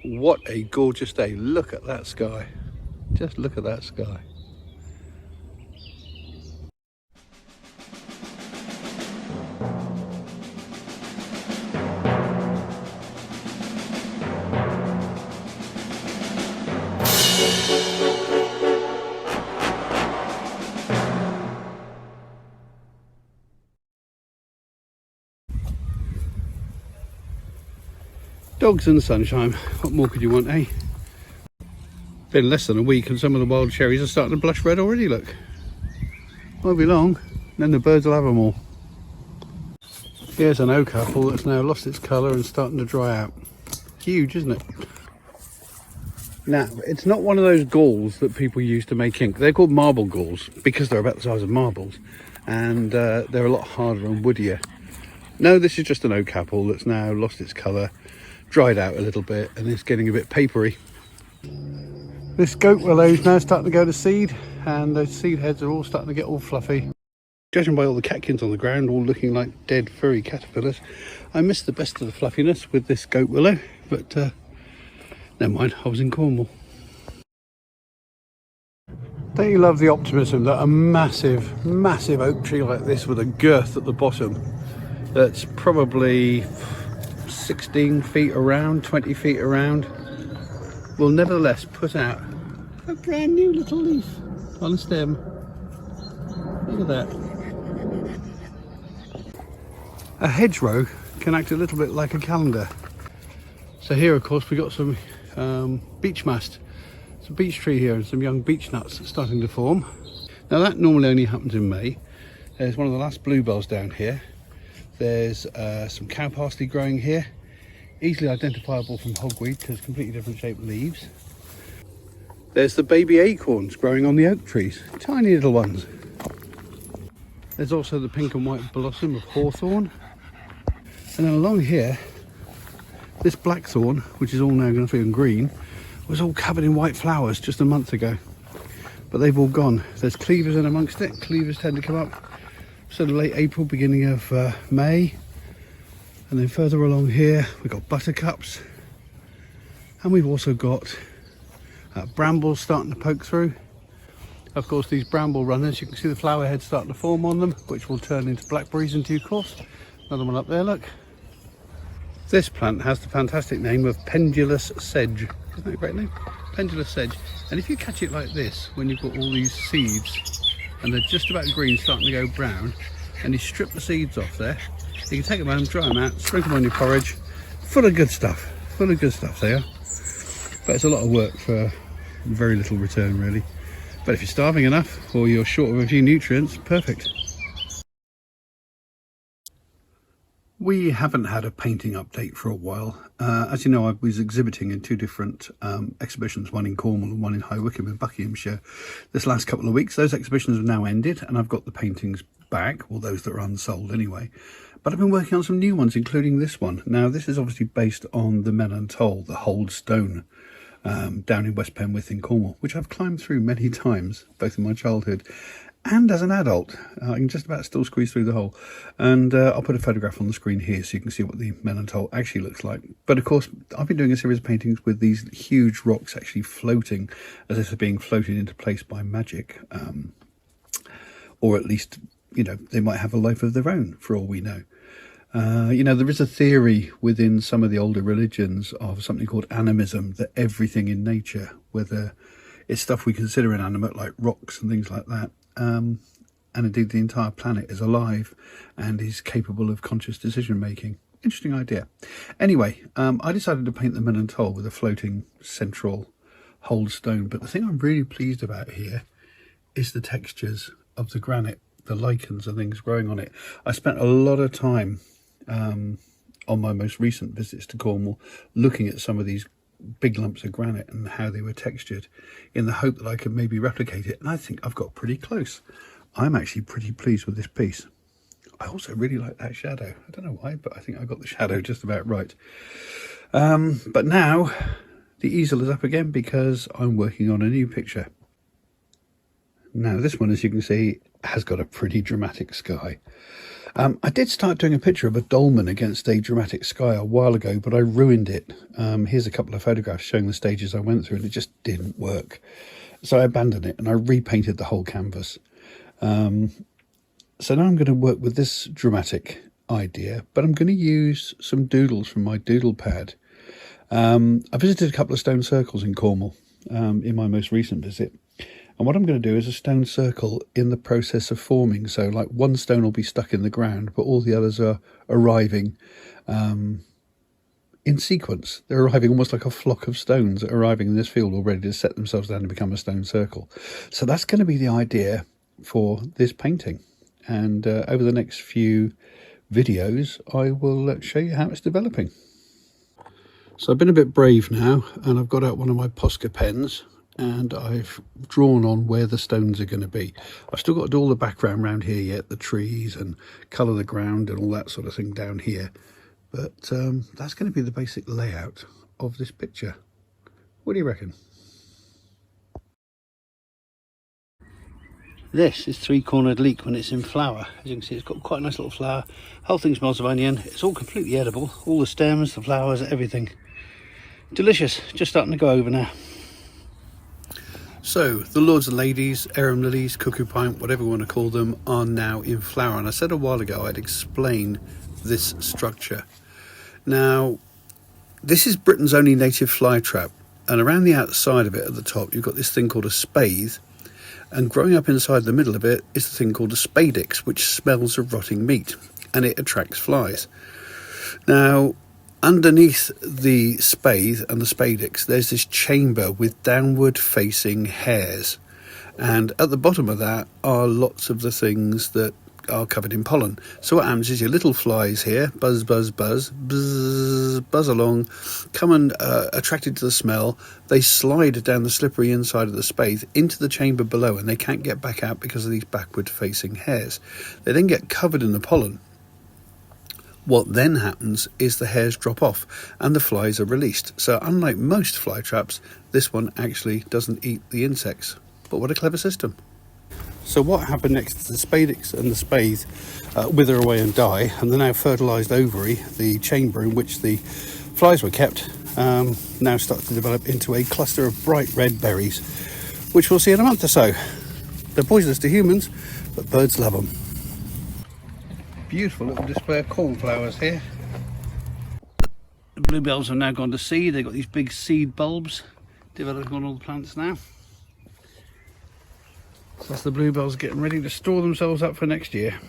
What a gorgeous day. Look at that sky. Just look at that sky. Dogs and sunshine. What more could you want, eh? Been less than a week and some of the wild cherries are starting to blush red already, look. Won't be long, then the birds will have them all. Here's an oak apple that's now lost its colour and starting to dry out. Huge, isn't it? Now, it's not one of those galls that people use to make ink. They're called marble galls because they're about the size of marbles, and they're a lot harder and woodier. No, this is just an oak apple that's now lost its colour, dried out a little bit, and it's getting a bit papery. This goat willow is now starting to go to seed, and those seed heads are all starting to get all fluffy. Judging by all the catkins on the ground, all looking like dead furry caterpillars, I missed the best of the fluffiness with this goat willow, but never mind, I was in Cornwall. Don't you love the optimism that a massive oak tree like this with a girth at the bottom that's probably 16 feet around, 20 feet around, will nevertheless put out a brand new little leaf on a stem. Look at that. A hedgerow can act a little bit like a calendar. So here, of course, we got some beech mast, some beech tree here, and some young beech nuts starting to form. Now that normally only happens in May. There's one of the last bluebells down here. There's some cow parsley growing here, easily identifiable from hogweed because completely different shaped leaves. There's the baby acorns growing on the oak trees, tiny little ones. There's also the pink and white blossom of hawthorn. And then along here, this blackthorn, which is all now going to turn green, was all covered in white flowers just a month ago. But they've all gone. There's cleavers in amongst it. Cleavers tend to come up sort of late April, beginning of May. And then further along here, we've got buttercups. And we've also got brambles starting to poke through. Of course, these bramble runners, you can see the flower heads starting to form on them, which will turn into blackberries in due course. Another one up there, look. This plant has the fantastic name of pendulous sedge. Isn't that a great name? Pendulous sedge. And if you catch it like this, when you've got all these seeds, and they're just about green, starting to go brown, and you strip the seeds off there, you can take them home, dry them out, sprinkle them on your porridge. Full of good stuff. Full of good stuff they are. But it's a lot of work for very little return, really. But if you're starving enough, or you're short of a few nutrients, perfect. We haven't had a painting update for a while. As you know, I was exhibiting in two different exhibitions, one in Cornwall and one in High Wycombe in Buckinghamshire this last couple of weeks. Those exhibitions have now ended and I've got the paintings back, or those that are unsold anyway. But I've been working on some new ones, including this one. Now, this is obviously based on the Men and Toll, the Hold Stone, down in West Penwith in Cornwall, which I've climbed through many times, both in my childhood and as an adult. I can just about still squeeze through the hole. And I'll put a photograph on the screen here so you can see what the Men and Toll actually looks like. But of course, I've been doing a series of paintings with these huge rocks actually floating as if they're being floated into place by magic. Or at least, you know, they might have a life of their own, for all we know. You know, there is a theory within some of the older religions of something called animism, that everything in nature, whether it's stuff we consider inanimate like rocks and things like that, and indeed the entire planet, is alive and is capable of conscious decision making. Interesting idea. Anyway, I decided to paint the Men and Toll with a floating central Hold Stone, but the thing I'm really pleased about here is the textures of the granite, the lichens and things growing on it. I spent a lot of time on my most recent visits to Cornwall looking at some of these big lumps of granite and how they were textured, in the hope that I could maybe replicate it, and I think I've got pretty close. I'm actually pretty pleased with this piece. I also really like that shadow. I don't know why, but I think I got the shadow just about right. But now the easel is up again because I'm working on a new picture. Now this one, as you can see, has got a pretty dramatic sky. I did start doing a picture of a dolmen against a dramatic sky a while ago, but I ruined it. Here's a couple of photographs showing the stages I went through, and it just didn't work. So I abandoned it and I repainted the whole canvas. So now I'm going to work with this dramatic idea, but I'm going to use some doodles from my doodle pad. I visited a couple of stone circles in Cornwall in my most recent visit. And what I'm going to do is a stone circle in the process of forming. So like one stone will be stuck in the ground, but all the others are arriving in sequence. They're arriving almost like a flock of stones arriving in this field all ready to set themselves down and become a stone circle. So that's going to be the idea for this painting. And over the next few videos, I will show you how it's developing. So I've been a bit brave now, and I've got out one of my Posca pens, and I've drawn on where the stones are going to be. I've still got to do all the background around here yet, the trees and colour the ground and all that sort of thing down here. But that's going to be the basic layout of this picture. What do you reckon? This is three-cornered leek when it's in flower. As you can see, it's got quite a nice little flower. Whole thing smells of onion. It's all completely edible. All the stems, the flowers, everything. Delicious. Just starting to go over now. So the lords and ladies, arum lilies, cuckoo pine, whatever you want to call them, are now in flower. And I said a while ago I'd explain this structure. Now, this is Britain's only native flytrap, and around the outside of it at the top you've got this thing called a spathe, and growing up inside the middle of it is the thing called a spadix, which smells of rotting meat, and it attracts flies. Now, underneath the spathe and the spadix there's this chamber with downward facing hairs, and at the bottom of that are lots of the things that are covered in pollen. So what happens is your little flies here buzz buzz buzz buzz buzz along, come and attracted to the smell, they slide down the slippery inside of the spathe into the chamber below, and they can't get back out because of these backward facing hairs. They then get covered in the pollen. What then happens is the hairs drop off and the flies are released. So unlike most fly traps, this one actually doesn't eat the insects. But what a clever system. So what happened next is the spadix and the spathe wither away and die, and the now fertilised ovary, the chamber in which the flies were kept, now starts to develop into a cluster of bright red berries, which we'll see in a month or so. They're poisonous to humans, but birds love them. Beautiful little display of cornflowers here. The bluebells have now gone to seed. They've got these big seed bulbs developing on all the plants now. So that's the bluebells getting ready to store themselves up for next year.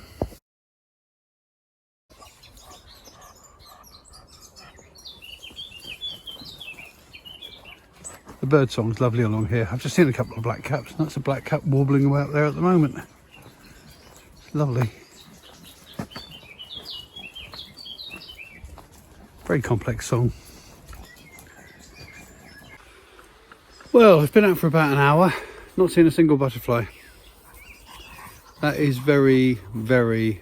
The bird song's lovely along here. I've just seen a couple of blackcaps. That's a blackcap warbling about there at the moment. It's lovely. Very complex song. Well, I've been out for about an hour, not seen a single butterfly. That is very, very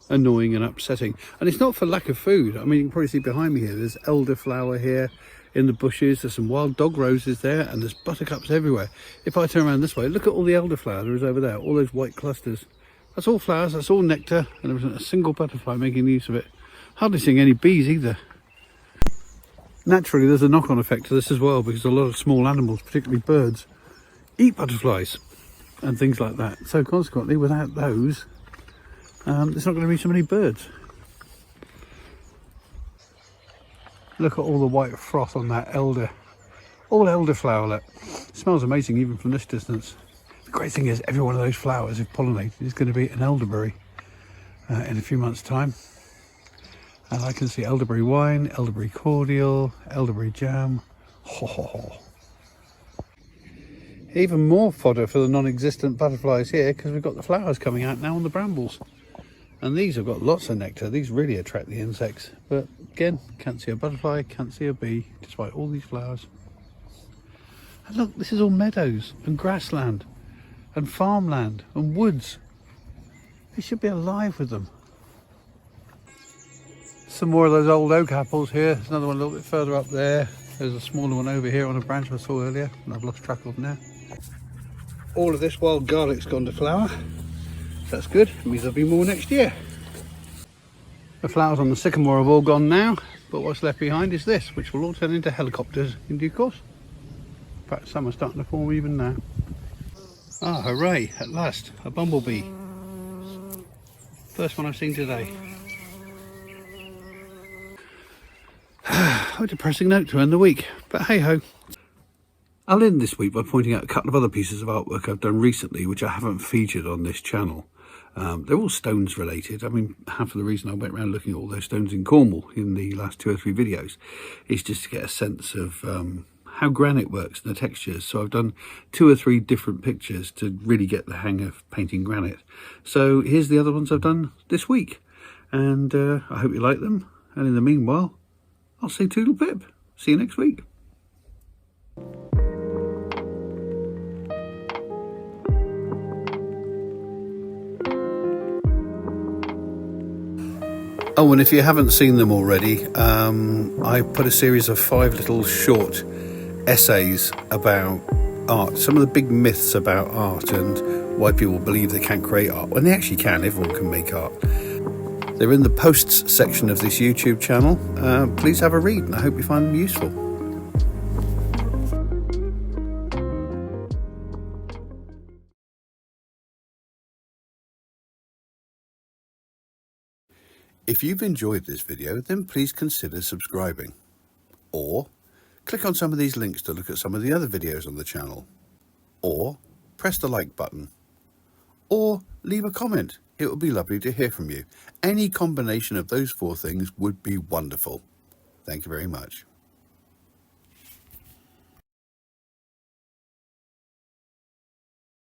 annoying and upsetting. And it's not for lack of food. I mean, you can probably see behind me here, there's elderflower here in the bushes, there's some wild dog roses there, and there's buttercups everywhere. If I turn around this way, look at all the elderflower there is over there, all those white clusters. That's all flowers, that's all nectar, and there isn't a single butterfly making use of it. Hardly seeing any bees either. Naturally, there's a knock-on effect to this as well, because a lot of small animals, particularly birds, eat butterflies and things like that. So consequently, without those, there's not going to be so many birds. Look at all the white froth on that elder, all elderflower. It smells amazing even from this distance. The great thing is every one of those flowers, if pollinated, is going to be an elderberry in a few months' time. And I can see elderberry wine, elderberry cordial, elderberry jam. Ho ho ho. Even more fodder for the non-existent butterflies here, because we've got the flowers coming out now on the brambles. And these have got lots of nectar. These really attract the insects. But again, can't see a butterfly, can't see a bee, despite all these flowers. And look, this is all meadows and grassland and farmland and woods. They should be alive with them. Some more of those old oak apples here. There's another one a little bit further up there. There's a smaller one over here on a branch I saw earlier, and I've lost track of now. All of this wild garlic's gone to flower. That's good. It means there'll be more next year. The flowers on the sycamore have all gone now, but what's left behind is this, which will all turn into helicopters in due course. In fact, some are starting to form even now. Ah, hooray, at last, a bumblebee. First one I've seen today. A depressing note to end the week, but hey ho. I'll end this week by pointing out a couple of other pieces of artwork I've done recently which I haven't featured on this channel. They're all stones related. I mean, half of the reason I went around looking at all those stones in Cornwall in the last 2 or 3 videos is just to get a sense of how granite works and the textures. So I've done 2 or 3 different pictures to really get the hang of painting granite. So here's the other ones I've done this week, and I hope you like them. And in the meanwhile, I'll say Toodle Pip. See you next week. Oh, and if you haven't seen them already, I put a series of 5 little short essays about art, some of the big myths about art and why people believe they can't create art, when they actually can. Everyone can make art. They're in the posts section of this YouTube channel. Please have a read, and I hope you find them useful. If you've enjoyed this video, then please consider subscribing, or click on some of these links to look at some of the other videos on the channel, or press the like button, or leave a comment. It would be lovely to hear from you. Any combination of those 4 things would be wonderful. Thank you very much.